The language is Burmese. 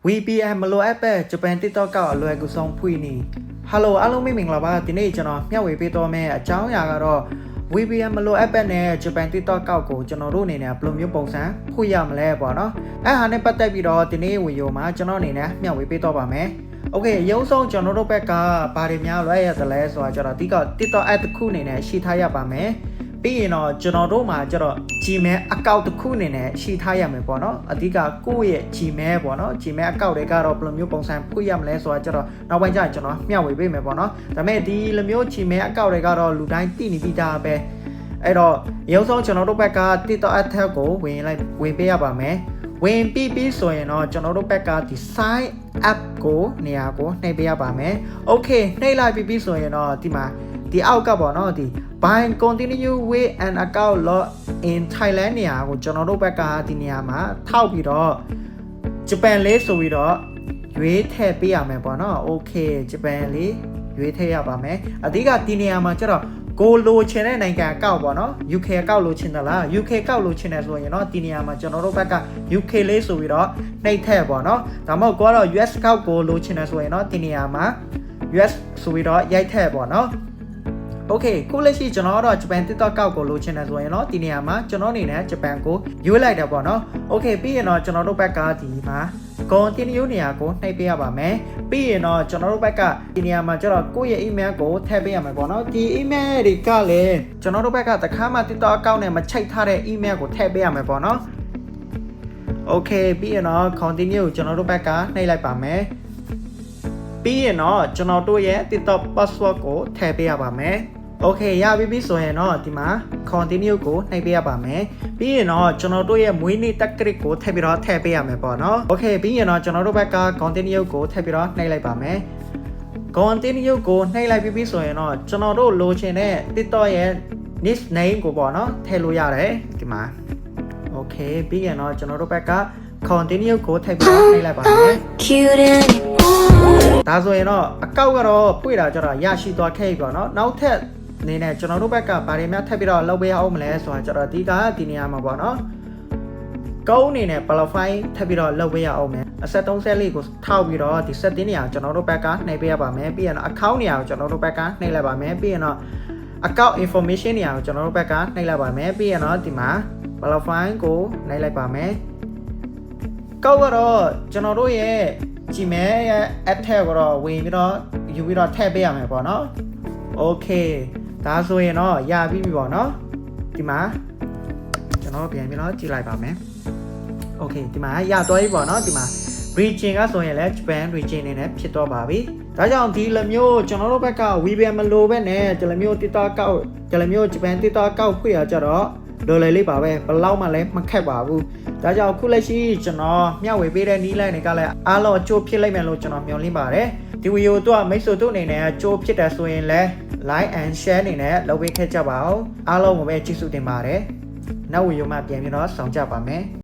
VPN မလိုအပ်ပဲဂျပန် TikTok ကအလွယ်ကူဆုံးဖွင့်နေ Hello အားလုံးမင်္ဂလာပါဒီနေ့ကျွန်တော်မျှဝေပေးတော့မယ့်အကြောင်းအရာကတော့ VPN မလိုအပ်ပဲနဲ့ဂျပန် TikTok ကိုကျွန်တော်တို့အနေနဲ့ဘယ်လိုမျိုးပုံစံဖွင့်ရမလဲပေါ့နော်အဲ့ဟာနဲ့ပတ်သက်ပြီးတော့ဒီနေ့ဗီဒီယိုမှာကျွန်တော်အနေနဲ့မျှဝေပေးတော့ပါမယ်โอเคရုံးဆုံးကျွန်တော်တို့ဘက်ကဘာတွေများလွှဲရတယ်လဲဆိုတာကျတော့ဒီက TikTok app တစ်ခုအနေနဲ့ရှိထားရပါမယ်ပြီးရင်တော့ကျွန်တော်တို့မှာကျတော့ Gmail account တစ်ခုအနေနဲ့ရှိထားရမယ်ပေါ့နော်အဓိကကိုယ့်ရဲ့ Gmail ပေါ့နော် Gmail account တွေကတော့ဘယ်လိုမျိုးပုံစံဖွင့်ရမလဲဆိုတာကျတော့နောက်ပိုင်းကျရင်ကျွန်တော်မျှဝေပေးမယ်ပေါ့နော်ဒါပေမဲ့ဒီလိုမျိုး Gmail account တွေကတော့လူတိုင်းသိနေပြီးသားပဲအဲ့တော့ရုံးဆုံးကျွန်တော်တို့ဘက်က TikTok app ကိုဝင်ပေးရပါမယ်ဝင်ပြီးဆိုရင်တော့ကျွန်တော်တို့ဘက်ကဒီ sign up ကိုနေရာကိုနှိပ်ပေးရပါမယ် Okay နှိပ်လိုက်ပြီးဆိုရင်တော့ဒီမှာဒီအောက်ကပေါ့နော်ဒီ by continue with an account log in Thailand နေရာကိုကျွန်တော်တို့ဘက်ကဒီနေရာမှာထောက်ပြီးတော့ဂျပန်လေးဆိုပြီးတော့ရွေးထည့်ပေးရမယ်ပေါ့နော် Okay ဂျပန်လေးရွေးထည့်ရပါမယ်အဓိကဒီနေရာမှာကျတော့ကိုလိုချင်တဲ့နိုင်ငံအကောက်ပေါ့နော် UK အကောက်လိုချင်တယ်လား UK အကောက်လိုချင်တယ်ဆိုရင်တော့ဒီနေရာမှာကျွန်တော်တို့ဘက်က UK လေးဆိုပြီးတော့နှိပ်ထည့်ပေါ့နော်ဒါမှမဟုတ်ကိုကတော့ US အကောက်ကိုလိုချင်တယ်ဆိုရင်တော့ဒီနေရာမှာ US ဆိုပြီးတော့ရိုက်ထည့်ပေါ့နော်Okay ခုလက်ရှိကျွန်တော်တို့ဂျပန် TikTok ကောက်ကိုလိုချင်တယ်ဆိုရင်တော့ဒီနေရာမှာကျွန်တော်အနေနဲ့ဂျပန်ကိုရွေးလိုက်တယ်ပေါ့နော် Okay ပြီးရင်တော့ကျွန်တော်တို့ဘက်ကဒီမှာ continue နေရာကိုနှိပ်ပေးရပါမယ်ပြီးရင်တော့ကျွန်တော်တို့ဘက်ကဒီနေရာမှာကျတော့ကိုယ့်ရဲ့ email ကိုထည့်ပေးရမယ်ပေါ့နော်ဒီ email တွေကလည်းကျွန်တော်တို့ဘက်ကတခါမှ TikTok account နဲ့မချိတ်ထားတဲ့ email ကိုထည့်ပေးရမယ်ပေါ့နော် Okay ပြီးရင်တော့ continue ကျွန်တော်တို့ဘက်ကနှိပ်လိုက်ပါမယ်ပြီးရင်တော့ကျွန်တော်တို့ရဲ့ TikTok password ကိုထည့်ပေးရပါမယ် Okay ရပြီဆိုရင်တော့ဒီမှာ continue ကိုနှိပ်ပေးရပါမယ်ပြီးရင်တော့ကျွန်တော်တို့ရဲ့မွေးနေ့တက်ကရစ်ကိုထည့်ပြီးတော့ထည့်ပေးရမယ်ပေါ့နော် Okay ပြီးရင်တော့ကျွန်တော်တို့ဘက်က continue ကိုထည့်ပြီးတော့နှိပ်လိုက်ပါမယ် continue ကိုနှိပ်လိုက်ပြီးဆိုရင်တော့ကျွန်တော်တို့လိုချင်တဲ့ TikTok ရဲ့ nickname ကိုပေါ့နော်ထည့်လို့ရတယ်ဒီမှာ Okay ပြီးရင်တော့ကျွန်တော်တို့ဘက်က continue ကိုထည့်ပြီးတော့နှိပ်လိုက်ပါမယ်ဒါဆိုရင်တော့အကောက်ကတော့ဖွင့်တာကြတော့ရရှိသွားခဲ့ပြီပေါ့နော်နောက်ထပ်အနေနဲ့ကျွန်တော်တို့ဘက်ကဗာတွေများထပ်ပြီးတော့လုပ်ပေးအောင်မလဲဆိုတာကြတော့ဒီနေရာမှာပေါ့နော်ကုန်းအနေနဲ့ profile ထပ်ပြီးတော့လုပ်ပေးရအောင်မယ်အဆက်30လေးကိုထောက်ပြီးတော့ဒီ setting နေရာကျွန်တော်တို့ဘက်ကနှိပ်ပေးရပါမယ်ပြီးရင်တော့ account နေရာကိုကျွန်တော်တို့ဘက်ကနှိပ်လိုက်ပါမယ်ပြီးရင်တော့ account information နေရာကိုကျွန်တော်တို့ဘက်ကနှိပ်လိုက်ပါမယ်ပြီးရင်တော့ဒီမှာ profile ကိုနှိပ်လိုက်ပါမယ်ကောက်ကတော့ကျွန်တော်တို့ရဲ့ Gmail ရဲ့ app ထဲကတော့ဝင်ပြီးတော့ယူပြီးတော့ထည့်ပေးရမယ်ပေါ့နော် Okay ဒါဆိုရင်တော့ရပြီပေါ့နော်ဒီမှာကျွန်တော်ပြန်ပြီးတော့ကြည့်လိုက်ပါမယ် Okay ဒီမှာရသွားပြီပေါ့နော်ဒီမှာ region ကဆိုရင်လည်း Japan region နေနဲ့ဖြစ်တော့ပါပြီဒါကြောင့်ဒီလိုမျိုးကျွန်တော်တို့ဘက်က VPN မလိုပဲနဲ့ဒီလိုမျိုး TikTok ကောက်ဒီလိုမျိုး Japan TikTok ကောက်ဖွင့်ရကြတော့လိုလေလေးပါပဲဘယ်လောက်မှလည်းမခက်ပါဘူးဒါကြောင့်ခုလက်ရှိကျွန်တော်မျှဝေပေးတဲ့နီးလန်းတွေကလည်းအားလုံးအကျိုးဖြစ်လိမ့်မယ်လို့ကျွန်တော်မျှော်လင့်ပါတယ်ဒီဗီဒီယိုတော့မိတ်ဆွေတို့အနေနဲ့အကျိုးဖြစ်တယ်ဆိုရင်လည်း like and share အနေနဲ့လုပ်ပေးခဲ့ကြပါဦးအားလုံးကိုပဲကျေးဇူးတင်ပါတယ်နောက်ဗီဒီယိုမှာပြန်ပြီးတော့ဆောင်ကြပါမယ်